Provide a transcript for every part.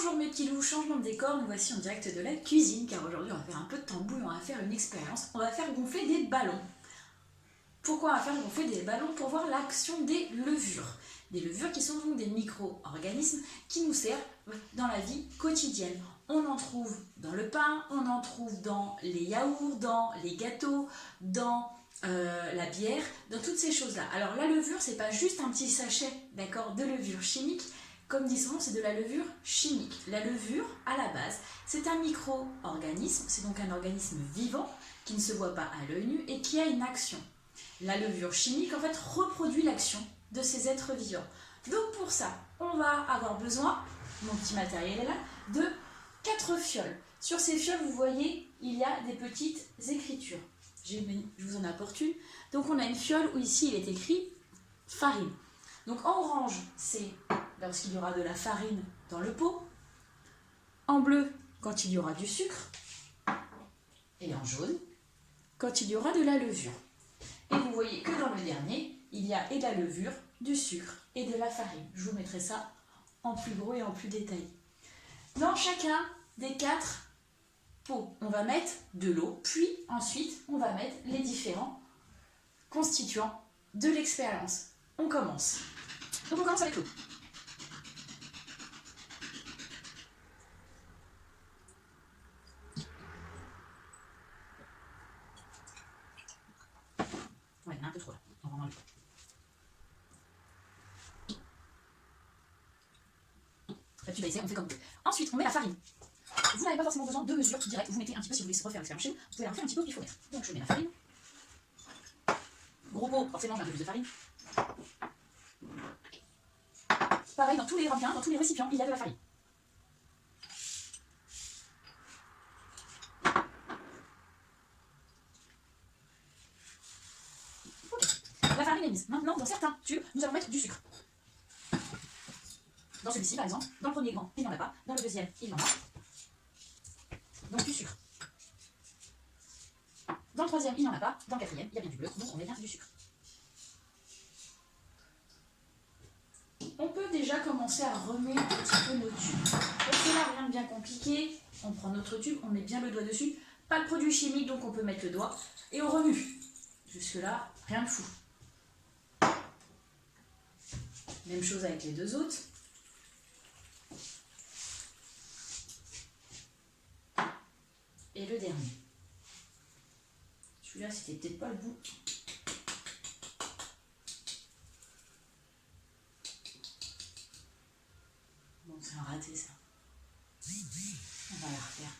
Bonjour mes petits loups, changement de décor, nous voici en direct de la cuisine car aujourd'hui on va faire un peu de tambouille, on va faire une expérience, on va faire gonfler des ballons. Pourquoi on va faire gonfler des ballons? Pour voir l'action des levures. Des levures qui sont donc des micro-organismes qui nous servent dans la vie quotidienne. On en trouve dans le pain, on en trouve dans les yaourts, dans les gâteaux, dans la bière, dans toutes ces choses-là. Alors la levure, c'est pas juste un petit sachet, d'accord, de levure chimique. Comme dit son nom, c'est de la levure chimique. La levure, à la base, c'est un micro-organisme, c'est donc un organisme vivant qui ne se voit pas à l'œil nu et qui a une action. La levure chimique, en fait, reproduit l'action de ces êtres vivants. Donc pour ça, on va avoir besoin, mon petit matériel est là, de 4 fioles. Sur ces fioles, vous voyez, il y a des petites écritures. Je vous en apporte une. Donc on a une fiole où ici, il est écrit farine. Donc en orange, c'est lorsqu'il y aura de la farine dans le pot. En bleu, quand il y aura du sucre. Et en jaune, quand il y aura de la levure. Et vous voyez que dans le dernier, il y a et de la levure, du sucre et de la farine. Je vous mettrai ça en plus gros et en plus détaillé. Dans chacun des 4 pots, on va mettre de l'eau, puis ensuite, on va mettre les différents constituants de l'expérience. On commence. Donc on commence avec l'eau. Ouais, il y en a un peu trop là. On va enlever. Là, tu vas essayer, on fait comme vous. Ensuite, on met la farine. Vous n'avez pas forcément besoin de mesure directe. Vous mettez un petit peu, si vous voulez refaire l'expérience chez vous, vous pouvez la refaire un petit peu au pifomètre. Donc je mets la farine. Gros pot, forcément j'ai un peu plus de farine. Pareil, dans tous les ramequins, dans tous les récipients, il y a de la farine. Ok, la farine est mise. Maintenant, dans certains tubes, nous allons mettre du sucre. Dans celui-ci, par exemple, dans le premier grand, il n'y en a pas. Dans le deuxième, il y en a. Donc du sucre. Dans le troisième, il n'y en a pas. Dans le quatrième, il y a bien du bleu, donc on met bien du sucre. On peut déjà commencer à remuer un petit peu nos tubes. Pour cela, rien de bien compliqué. On prend notre tube, on met bien le doigt dessus. Pas de produit chimique, donc on peut mettre le doigt. Et on remue. Jusque-là, rien de fou. Même chose avec les deux autres. Et le dernier. Celui-là, c'était peut-être pas le bout. Bon, c'est un raté, ça. On va la refaire.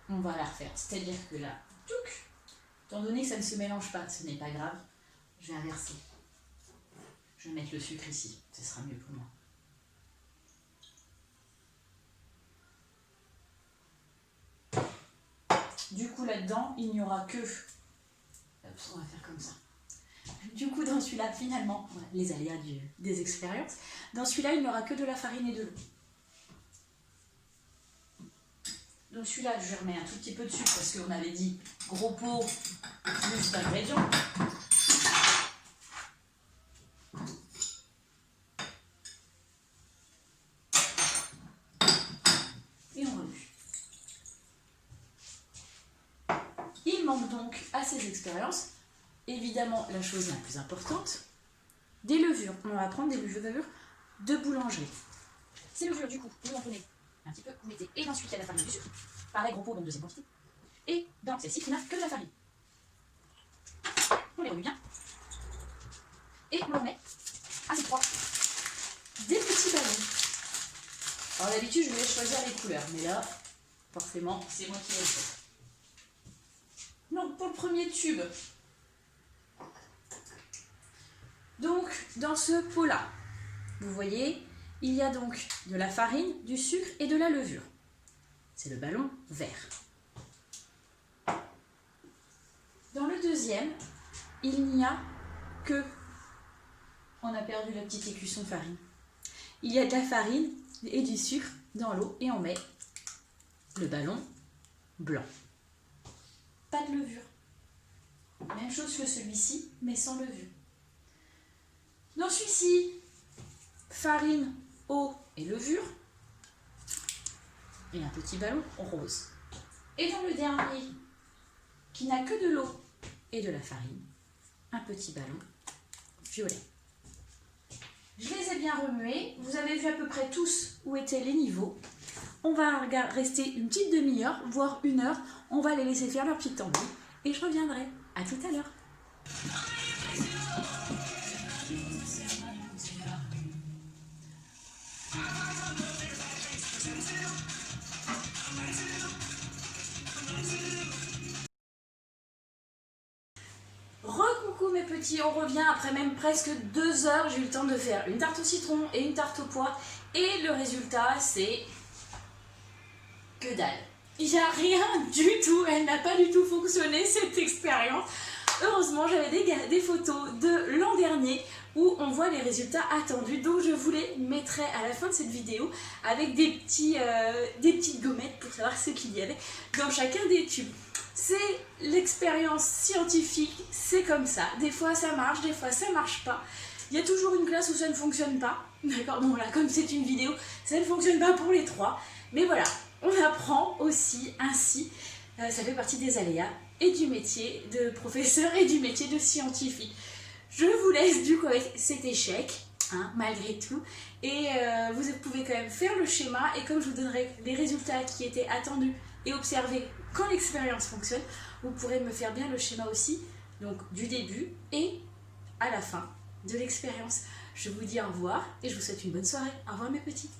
On va la refaire. C'est-à-dire que là, touc, étant donné que ça ne se mélange pas, ce n'est pas grave, je vais inverser. Je vais mettre le sucre ici. Ce sera mieux pour moi. Du coup, là-dedans, il n'y aura que... On va faire comme ça. Du coup, dans celui-là, finalement, voilà, les aléas des expériences, dans celui-là, il n'y aura que de la farine et de l'eau. Donc celui-là, je remets un tout petit peu de sucre parce qu'on avait dit gros pot plus d'ingrédients. Et on remue. Il manque donc à ces expériences, évidemment, la chose la plus importante, des levures. On va prendre des levures de boulangerie. Ces levures, du coup, vous en prenez un petit peu, vous mettez, et ensuite il y a de la farine et du sucre. Pareil, gros pot, donc deuxième quantité. Et dans celle-ci, qui n'a que de la farine. On les remue bien. Et on leur met à ces 3 des petits ballons. Alors d'habitude, je vais choisir les couleurs, mais là, forcément, c'est moi qui ai le fait. Donc pour le premier tube, donc dans ce pot-là, vous voyez, il y a donc de la farine, du sucre et de la levure. C'est le ballon vert. Dans le deuxième, il n'y a que... On a perdu la petite écusson farine. Il y a de la farine et du sucre dans l'eau et on met le ballon blanc. Pas de levure. Même chose que celui-ci, mais sans levure. Dans celui-ci, farine, eau et levure. Et un petit ballon rose. Et dans le dernier, qui n'a que de l'eau et de la farine, un petit ballon violet. Je les ai bien remués. Vous avez vu à peu près tous où étaient les niveaux. On va rester une petite demi-heure, voire 1 heure. On va les laisser faire leur petite tambouille. Et je reviendrai. À tout à l'heure. Recoucou mes petits, on revient après même presque 2 heures. J'ai eu le temps de faire une tarte au citron et une tarte aux pois. Et le résultat, c'est que dalle. Il n'y a rien du tout, elle n'a pas du tout fonctionné cette expérience. Heureusement, j'avais des photos de l'an dernier où on voit les résultats attendus. Donc je vous les mettrai à la fin de cette vidéo avec des petites gommettes pour savoir ce qu'il y avait dans chacun des tubes. C'est l'expérience scientifique, c'est comme ça. Des fois ça marche, des fois ça marche pas. Il y a toujours une classe où ça ne fonctionne pas. D'accord, bon là, comme c'est une vidéo, ça ne fonctionne pas pour les 3. Mais voilà, on apprend aussi ainsi. Ça fait partie des aléas et du métier de professeur et du métier de scientifique. Je vous laisse du coup avec cet échec, hein, malgré tout. Et vous pouvez quand même faire le schéma. Et comme je vous donnerai les résultats qui étaient attendus et observés quand l'expérience fonctionne, vous pourrez me faire bien le schéma aussi, donc du début et à la fin de l'expérience. Je vous dis au revoir et je vous souhaite une bonne soirée. Au revoir mes petits.